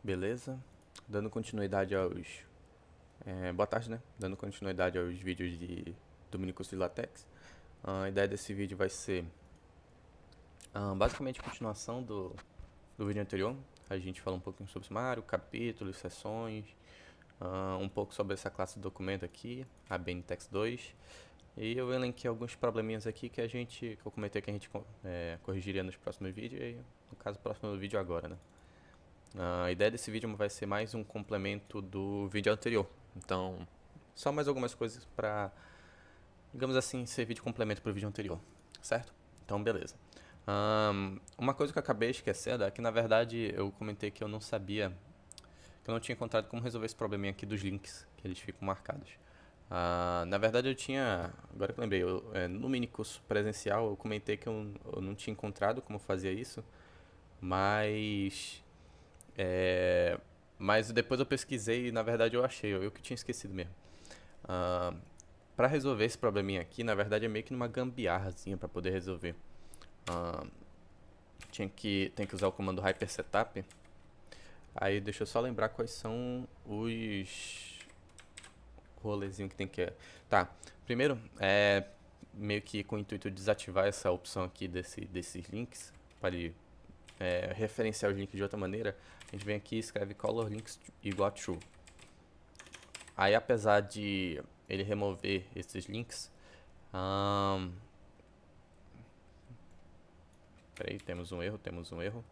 Beleza? Dando continuidade aos. Boa tarde, né? Dando continuidade aos vídeos do minicurso de LaTeX. A ideia desse vídeo vai ser basicamente a continuação do vídeo anterior. A gente fala um pouquinho sobre o sumário, capítulos, seções, um pouco sobre essa classe de documento aqui, a BNTeX2. E eu elenquei alguns probleminhas aqui que eu comentei que a gente corrigiria nos próximos vídeos, e no caso, o próximo vídeo agora, né? A ideia desse vídeo vai ser mais um complemento do vídeo anterior. Então, só mais algumas coisas para, digamos assim, servir de complemento para o vídeo anterior, certo? Então, beleza. Uma coisa que eu acabei esquecendo é que, na verdade, eu comentei que eu não sabia, que eu não tinha encontrado como resolver esse probleminha aqui dos links, que eles ficam marcados. Na verdade, eu tinha, agora que eu lembrei, no mini curso presencial eu comentei que eu não tinha encontrado como fazia isso, mas mas depois eu pesquisei e na verdade eu achei, eu que tinha esquecido mesmo. Ah, para resolver esse probleminha aqui, na verdade é meio que numa gambiarrazinha para poder resolver. Ah, tem que usar o comando hypersetup. Aí deixa eu só lembrar quais são os rolezinhos que tem que. Tá, primeiro é meio que com o intuito de desativar essa opção aqui desses links, para ele referenciar os links de outra maneira. A gente vem aqui e escreve color links igual a true. Aí, apesar de ele remover esses links, peraí, temos um erro, temos um erro.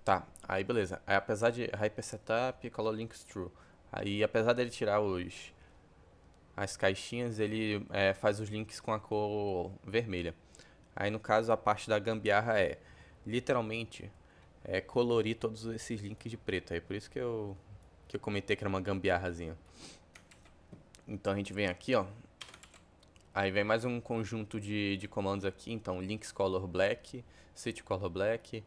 Tá, aí beleza. Aí, apesar de hyper setup, color links true. Aí, apesar dele tirar as caixinhas, ele faz os links com a cor vermelha. Aí, no caso, a parte da gambiarra é literalmente colorir todos esses links de preto. Aí, por isso que eu comentei que era uma gambiarrazinha. Então, a gente vem aqui, ó. Aí vem mais um conjunto de comandos aqui. Então, links color black, set color black.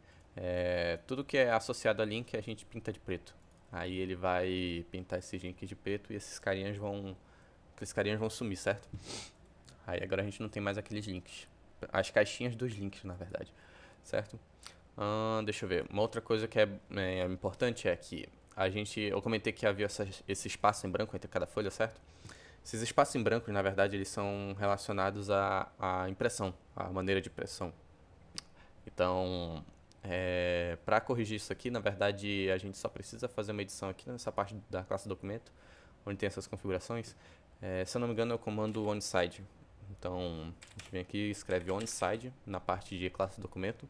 Tudo que é associado a link a gente pinta de preto. Aí ele vai pintar esses links de preto e aqueles carinhas vão sumir, certo? Aí agora a gente não tem mais aqueles links. As caixinhas dos links, na verdade. Certo? Deixa eu ver. Uma outra coisa que é importante é que eu comentei que havia esse espaço em branco entre cada folha, certo? Esses espaços em branco, na verdade, eles são relacionados à impressão, à maneira de impressão. Então, para corrigir isso aqui, na verdade, a gente só precisa fazer uma edição aqui nessa parte da classe documento, onde tem essas configurações. Se eu não me engano, é o comando onSide. Então, a gente vem aqui e escreve onSide na parte de classe documento,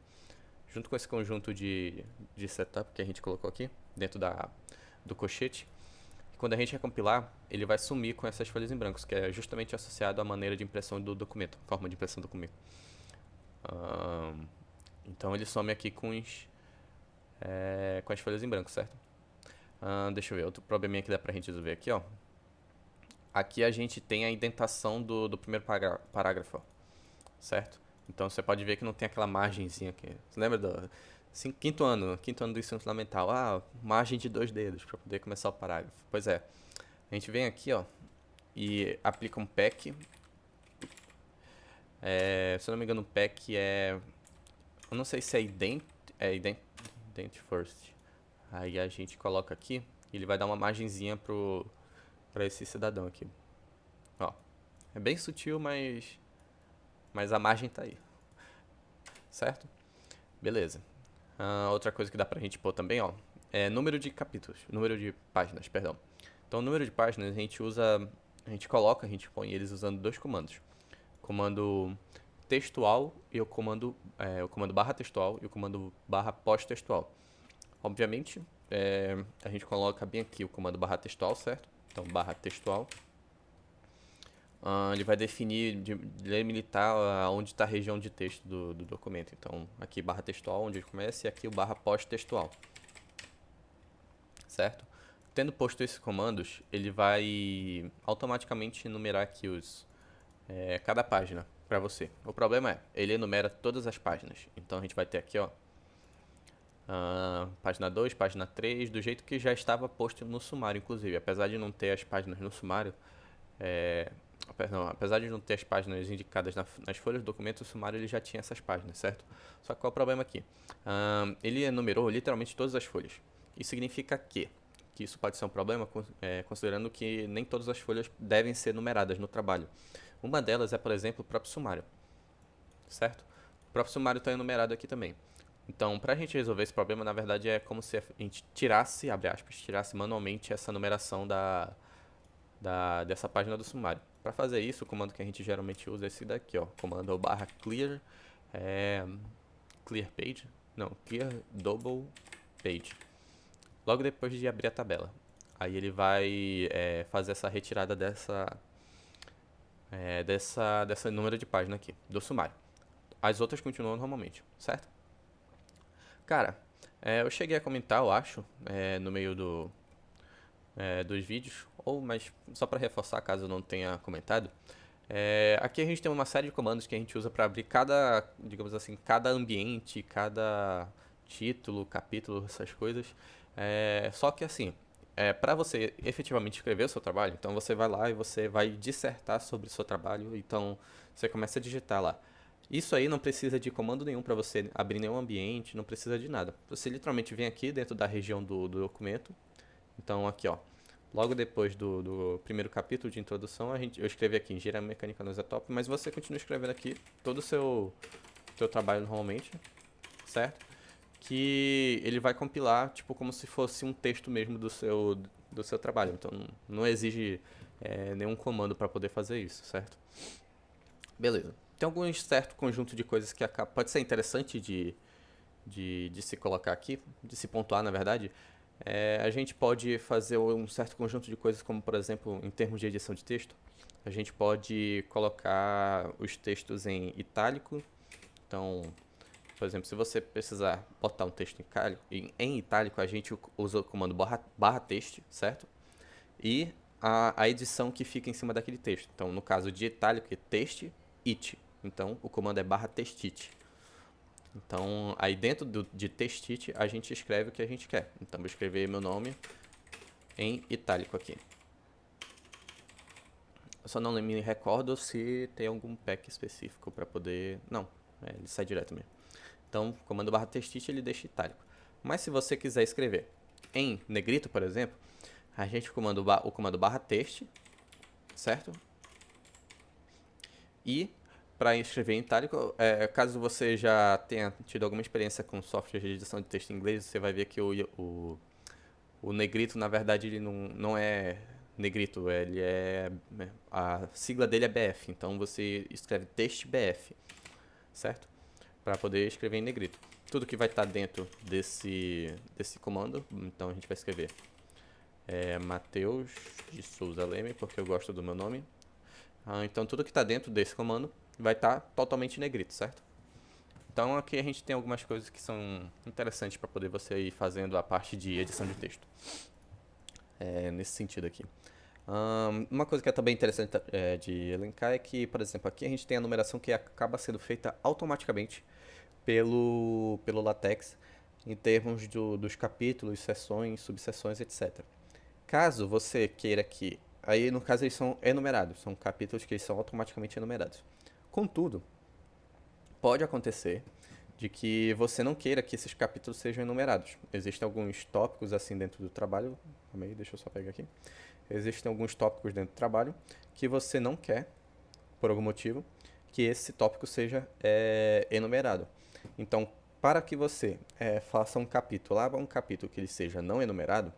junto com esse conjunto de setup que a gente colocou aqui, dentro do colchete. E quando a gente recompilar, ele vai sumir com essas folhas em brancos, que é justamente associado à maneira de impressão do documento, forma de impressão do documento. Então ele some aqui com as folhas em branco, certo? Deixa eu ver, outro probleminha que dá pra gente resolver aqui, ó. Aqui a gente tem a indentação do primeiro parágrafo, ó, certo? Então você pode ver que não tem aquela margenzinha aqui. Você lembra do quinto ano do ensino fundamental? Margem de 2 dedos para poder começar o parágrafo. Pois é, a gente vem aqui, ó, e aplica um pack. Se eu não me engano, o pack eu não sei se ident first. Aí a gente coloca aqui e ele vai dar uma margenzinha pra esse cidadão aqui. Ó, é bem sutil, mas a margem tá aí, certo? Beleza. Outra coisa que dá pra gente pôr também, ó, é número de capítulos, número de páginas, perdão. Então, o número de páginas a gente põe eles usando dois comandos. Comando textual e o comando barra textual e o comando barra pós-textual. Obviamente, a gente coloca bem aqui o comando barra textual, certo? Então, barra textual. Ele vai delimitar onde está a região de texto do documento. Então, aqui barra textual, onde ele começa, e aqui o barra pós-textual. Certo? Tendo posto esses comandos, ele vai automaticamente enumerar aqui cada página para você. O problema ele enumera todas as páginas. Então, a gente vai ter aqui, ó, página 2, página 3, do jeito que já estava posto no sumário, inclusive. Apesar de não ter as páginas no sumário, é, não, apesar de não ter as páginas indicadas nas folhas do documento, o sumário ele já tinha essas páginas, certo? Só que qual é o problema aqui? Ele enumerou literalmente todas as folhas. Isso significa que isso pode ser um problema, considerando que nem todas as folhas devem ser numeradas no trabalho. Uma delas é, por exemplo, o próprio sumário, certo? O próprio sumário está enumerado aqui também. Então, para a gente resolver esse problema, na verdade é como se a gente tirasse, abre aspas, tirasse manualmente essa numeração dessa página do sumário. Para fazer isso, o comando que a gente geralmente usa é esse daqui, ó, comando barra clear, é, clear page, não, clear double page, logo depois de abrir a tabela. Aí ele vai fazer essa retirada dessa número de página aqui, do sumário. As outras continuam normalmente, certo? Cara, eu cheguei a comentar, eu acho, no meio dos vídeos, mas só para reforçar, caso eu não tenha comentado, aqui a gente tem uma série de comandos que a gente usa para abrir cada, digamos assim, cada ambiente, cada título, capítulo, essas coisas. Só que assim, para você efetivamente escrever o seu trabalho, então você vai lá e você vai dissertar sobre o seu trabalho, então você começa a digitar lá. Isso aí não precisa de comando nenhum para você abrir nenhum ambiente, não precisa de nada. Você literalmente vem aqui dentro da região do documento. Então aqui ó, logo depois do primeiro capítulo de introdução, eu escrevi aqui engenharia mecânica no Zetop, mas você continua escrevendo aqui todo o seu trabalho normalmente, certo? Que ele vai compilar tipo como se fosse um texto mesmo do seu trabalho. Então não exige nenhum comando para poder fazer isso, certo? Beleza. Tem algum certo conjunto de coisas que pode ser interessante de se colocar aqui, de se pontuar, na verdade. A gente pode fazer um certo conjunto de coisas, como por exemplo, em termos de edição de texto, a gente pode colocar os textos em itálico. Então, por exemplo, se você precisar botar um texto em itálico, a gente usa o comando barra text, certo? E a edição que fica em cima daquele texto. Então, no caso de itálico, é text it. Então, o comando é barra textit. Então, aí dentro de textit, a gente escreve o que a gente quer. Então, vou escrever meu nome em itálico aqui. Eu só não me recordo se tem algum pack específico para poder... Não, ele sai direto mesmo. Então, comando barra textit, ele deixa itálico. Mas se você quiser escrever em negrito, por exemplo, a gente comanda o comando barra text, certo? E para escrever em itálico, caso você já tenha tido alguma experiência com software de edição de texto em inglês, você vai ver que o negrito, na verdade, ele não é negrito, a sigla dele é BF, então você escreve text BF, certo? Para poder escrever em negrito. Tudo que vai estar dentro desse comando, então a gente vai escrever Matheus de Souza Leme, porque eu gosto do meu nome. Então tudo que está dentro desse comando vai estar totalmente em negrito, certo? Então aqui a gente tem algumas coisas que são interessantes para poder você ir fazendo a parte de edição de texto. Nesse sentido aqui. Uma coisa que é também interessante de elencar é que, por exemplo, aqui a gente tem a numeração que acaba sendo feita automaticamente pelo LaTeX em termos dos capítulos, seções, subseções, etc. Caso você queira que... Aí, no caso, eles são enumerados. São capítulos que eles são automaticamente enumerados. Contudo, pode acontecer de que você não queira que esses capítulos sejam enumerados. Existem alguns tópicos assim dentro do trabalho. Calma aí, deixa eu só pegar aqui. Existem alguns tópicos dentro do trabalho que você não quer, por algum motivo, que esse tópico seja enumerado. Então, para que você faça um capítulo que ele seja não enumerado,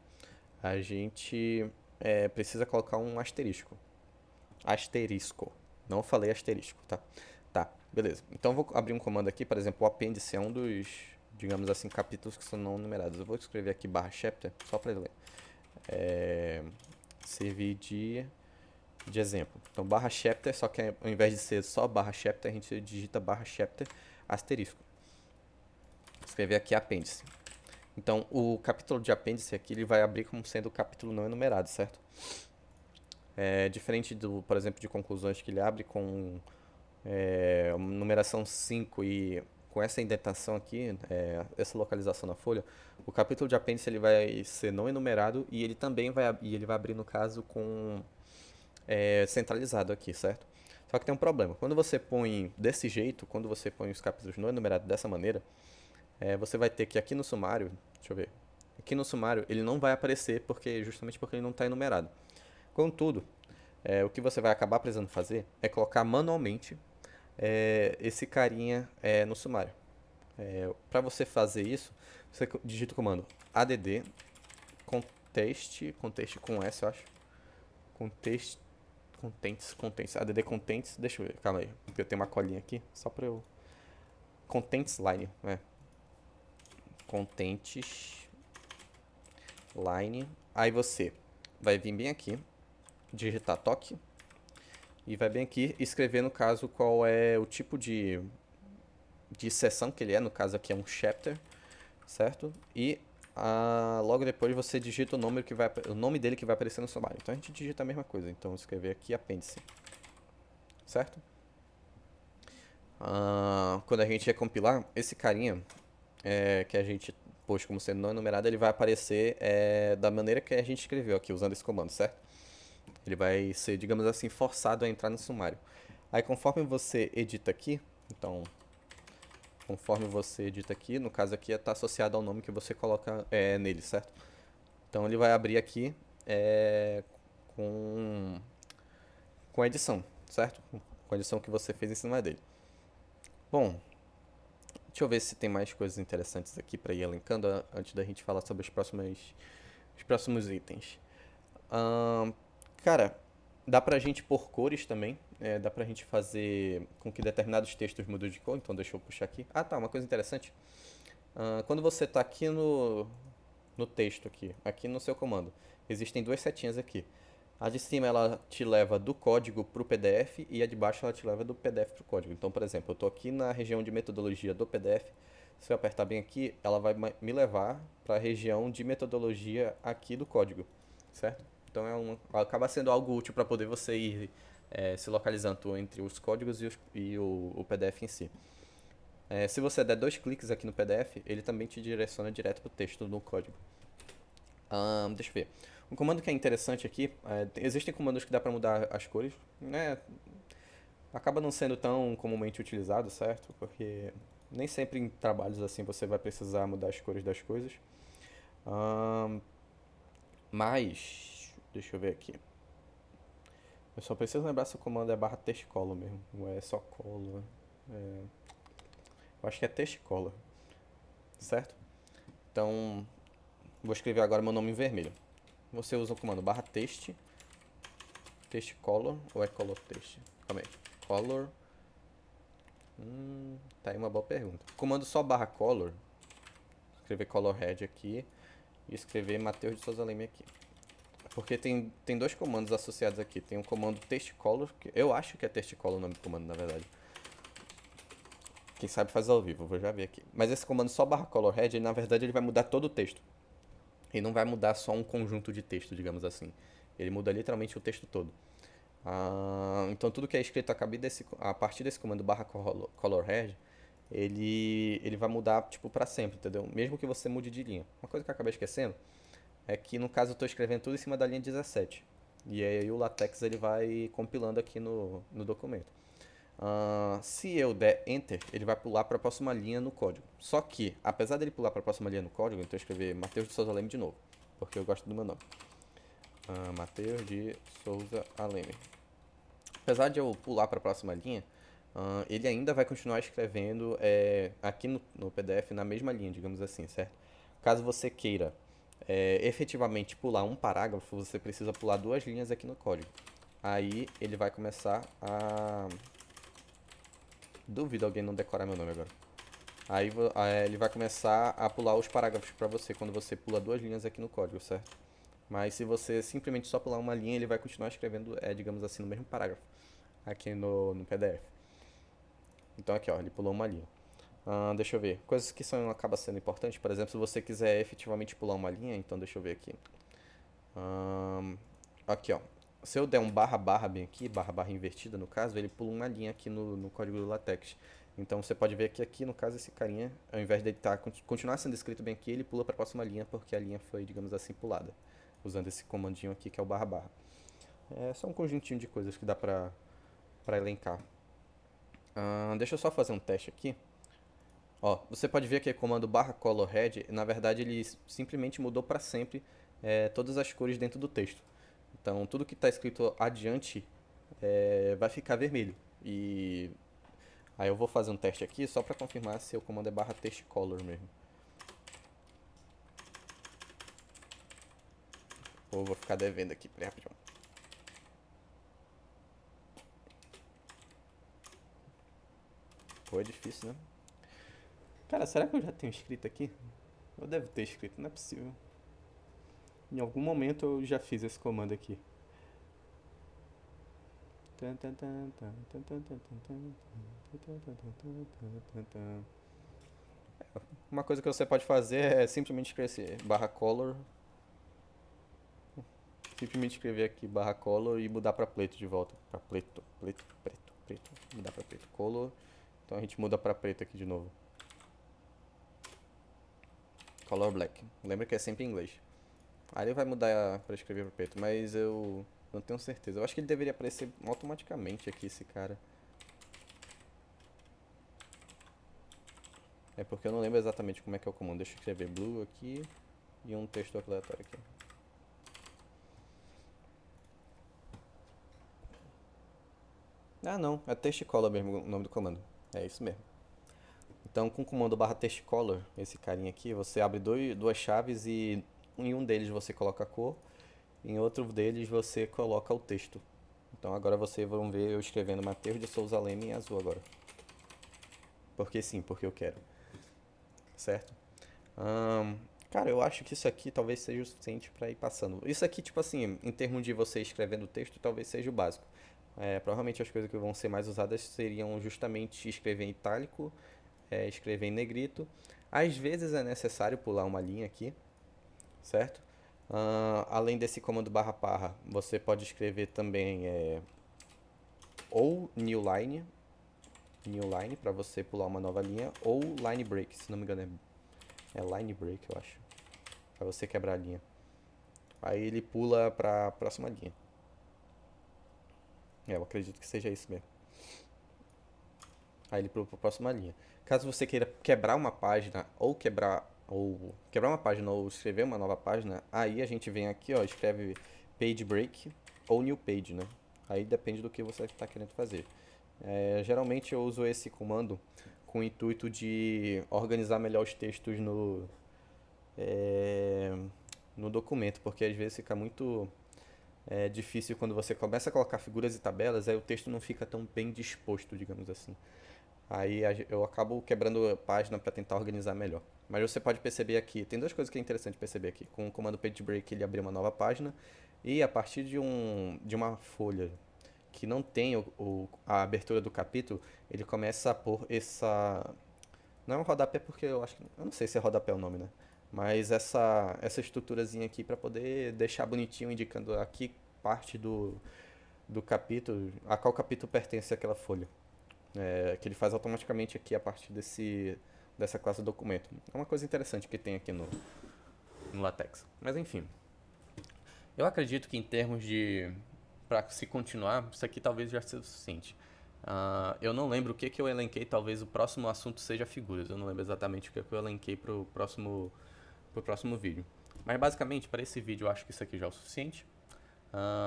a gente precisa colocar um asterisco. Asterisco. Não falei asterisco, tá? Tá, beleza. Então eu vou abrir um comando aqui, por exemplo, o apêndice é um dos, digamos assim, capítulos que são não numerados. Eu vou escrever aqui barra chapter, só para ler. Servir de exemplo. Então barra chapter, só que ao invés de ser só barra chapter, a gente digita barra chapter asterisco. Escrever aqui apêndice. Então o capítulo de apêndice aqui ele vai abrir como sendo o capítulo não enumerado, certo? Diferente do, por exemplo, de conclusões que ele abre com numeração 5 e com essa indentação aqui, essa localização na folha, o capítulo de apêndice ele vai ser não enumerado e ele também vai abrir no caso com centralizado aqui, certo? Só que tem um problema. Quando você põe desse jeito, quando você põe os capítulos não enumerados dessa maneira, você vai ter que aqui no sumário, deixa eu ver, aqui no sumário ele não vai aparecer justamente porque ele não está enumerado. Contudo, o que você vai acabar precisando fazer é colocar manualmente esse carinha no sumário. Para você fazer isso, você digita o comando add contest com S, eu acho. Contents, add contents, deixa eu ver, calma aí, porque eu tenho uma colinha aqui, só para eu... Contents line, contents line, aí você vai vir bem aqui, digitar toque, e vai bem aqui escrever, no caso, qual é o tipo de seção que ele é, no caso aqui é um chapter, certo? E logo depois você digita o nome dele que vai aparecer no sumário. Então a gente digita a mesma coisa, então escrever aqui apêndice, certo? Quando a gente recompilar, esse carinha que a gente pôs como sendo não enumerado, ele vai aparecer da maneira que a gente escreveu aqui, usando esse comando, certo? Ele vai ser, digamos assim, forçado a entrar no sumário. Aí conforme você edita aqui, então, conforme você edita aqui, no caso aqui está associado ao nome que você coloca nele, certo? Então ele vai abrir aqui com, com a edição, certo? Com a edição que você fez em cima dele. Bom, deixa eu ver se tem mais coisas interessantes aqui para ir elencando antes da gente falar sobre os próximos itens. Cara, dá pra gente pôr cores também. Dá pra gente fazer com que determinados textos mudem de cor. Então deixa eu puxar aqui. Ah, tá, uma coisa interessante. Quando você tá aqui no texto aqui no seu comando, existem duas setinhas aqui. A de cima ela te leva do código para o PDF e a de baixo ela te leva do PDF para o código. Então, por exemplo, eu estou aqui na região de metodologia do PDF. Se eu apertar bem aqui, ela vai me levar para a região de metodologia aqui do código, certo? Então acaba sendo algo útil para poder você ir se localizando entre os códigos e o PDF em si. Se você der dois cliques aqui no PDF, ele também te direciona direto para o texto no código. Deixa eu ver. Um comando que é interessante aqui, existem comandos que dá para mudar as cores, né? Acaba não sendo tão comumente utilizado, certo? Porque nem sempre em trabalhos assim você vai precisar mudar as cores das coisas. Mas, deixa eu ver aqui. Eu só preciso lembrar se o comando é barra textcolor mesmo, ou é só color. Eu acho que é textcolor, certo? Então, vou escrever agora meu nome em vermelho. Você usa o comando barra text color ou é color text? Calma aí. Color. Tá aí uma boa pergunta. Comando só barra color. Escrever color red aqui e escrever Matheus de Souza Leme aqui. Porque tem dois comandos associados aqui. Tem o comando text color, que eu acho que é text color o nome do comando, na verdade. Quem sabe faz ao vivo, vou já ver aqui. Mas esse comando só barra color red, na verdade ele vai mudar todo o texto. E não vai mudar só um conjunto de texto, digamos assim. Ele muda literalmente o texto todo. Então tudo que é escrito a partir desse comando barra color red, ele vai mudar tipo para sempre, entendeu? Mesmo que você mude de linha. Uma coisa que eu acabei esquecendo é que no caso eu estou escrevendo tudo em cima da linha 17. E aí o LaTeX ele vai compilando aqui no documento. Se eu der Enter, ele vai pular para a próxima linha no código. Só que, apesar dele pular para a próxima linha no código, então eu escrever Matheus de Souza Leme de novo, porque eu gosto do meu nome. Matheus de Souza Aleme. Apesar de eu pular para a próxima linha, ele ainda vai continuar escrevendo aqui no PDF na mesma linha, digamos assim, certo? Caso você queira efetivamente pular um parágrafo, você precisa pular duas linhas aqui no código. Aí ele vai começar a... Duvido alguém não decorar meu nome agora. Aí ele vai começar a pular os parágrafos para você quando você pula duas linhas aqui no código, certo? Mas se você simplesmente só pular uma linha, ele vai continuar escrevendo, digamos assim, no mesmo parágrafo aqui no PDF. Então aqui, ó, ele pulou uma linha. Deixa eu ver. Coisas que acaba sendo importantes, por exemplo, se você quiser efetivamente pular uma linha, então deixa eu ver aqui. Aqui, ó. Se eu der um barra barra bem aqui, barra barra invertida no caso, ele pula uma linha aqui no código do LaTeX. Então você pode ver que aqui, no caso, esse carinha, ao invés de ele continuar sendo escrito bem aqui, ele pula para a próxima linha, porque a linha foi, digamos assim, pulada, usando esse comandinho aqui que é o barra barra. É só um conjuntinho de coisas que dá para elencar. Deixa eu só fazer um teste aqui. Ó, você pode ver que o comando barra color red, na verdade ele simplesmente mudou para sempre todas as cores dentro do texto. Então tudo que está escrito adiante vai ficar vermelho. E aí eu vou fazer um teste aqui só para confirmar se o comando é barra text color mesmo. Ou vou ficar devendo aqui, peraí rapidinho. Pô, é difícil, né? Cara, será que eu já tenho escrito aqui? Eu devo ter escrito, não é possível. Em algum momento eu já fiz esse comando aqui. Uma coisa que você pode fazer é simplesmente escrever barra color. Simplesmente escrever aqui barra color e mudar para preto de volta. Para preto, preto, preto, preto. Mudar para preto, color. Então a gente muda para preto aqui de novo. Color black. Lembra que é sempre em inglês. Aí ele vai mudar para escrever para preto, mas eu não tenho certeza. Eu acho que ele deveria aparecer automaticamente aqui, esse cara. É porque eu não lembro exatamente como é que é o comando. Deixa eu escrever blue aqui e um texto aleatório aqui. Ah não, é text color mesmo o nome do comando. É isso mesmo. Então com o comando barra text color, esse carinha aqui, você abre duas chaves e em um deles você coloca a cor, em outro deles você coloca o texto. Então agora vocês vão ver eu escrevendo Matheus de Souza Leme em azul agora. Porque sim, porque eu quero. Certo? Ahn, cara, eu acho que isso aqui talvez seja o suficiente para ir passando. Isso aqui, tipo assim, em termos de você escrevendo o texto, talvez seja o básico. Provavelmente as coisas que vão ser mais usadas seriam justamente escrever em itálico, escrever em negrito. Às vezes é necessário pular uma linha aqui, certo? Além desse comando barra barra, você pode escrever também ou new line para você pular uma nova linha, ou line break, se não me engano é line break, eu acho, para você quebrar a linha. Aí ele pula para a próxima linha. Eu acredito que seja isso mesmo. Aí ele pula para a próxima linha. Caso você queira quebrar uma página ou quebrar uma página ou escrever uma nova página, aí a gente vem aqui, ó, escreve page break ou new page, né? Aí depende do que você está querendo fazer. Geralmente eu uso esse comando com o intuito de organizar melhor os textos é, no documento, porque às vezes fica muito difícil quando você começa a colocar figuras e tabelas, aí o texto não fica tão bem disposto, digamos assim. Aí eu acabo quebrando a página para tentar organizar melhor. Mas você pode perceber aqui, tem duas coisas que é interessante perceber aqui. Com o comando page break ele abre uma nova página e a partir de uma folha que não tem a abertura do capítulo, ele começa a pôr essa. Não é um rodapé porque eu acho que. Eu não sei se é rodapé o nome, né? Mas essa estruturazinha aqui para poder deixar bonitinho, indicando a que parte do capítulo, a qual capítulo pertence aquela folha. Que ele faz automaticamente aqui a partir dessa classe documento. É uma coisa interessante que tem aqui no LaTeX. Mas enfim, eu acredito que em termos de para se continuar, isso aqui talvez já seja o suficiente. Eu não lembro o que eu elenquei, talvez o próximo assunto seja figuras. Eu não lembro exatamente o que eu elenquei pro próximo vídeo. Mas basicamente, para esse vídeo, eu acho que isso aqui já é o suficiente.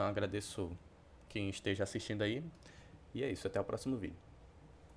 Agradeço quem esteja assistindo aí. E é isso, até o próximo vídeo.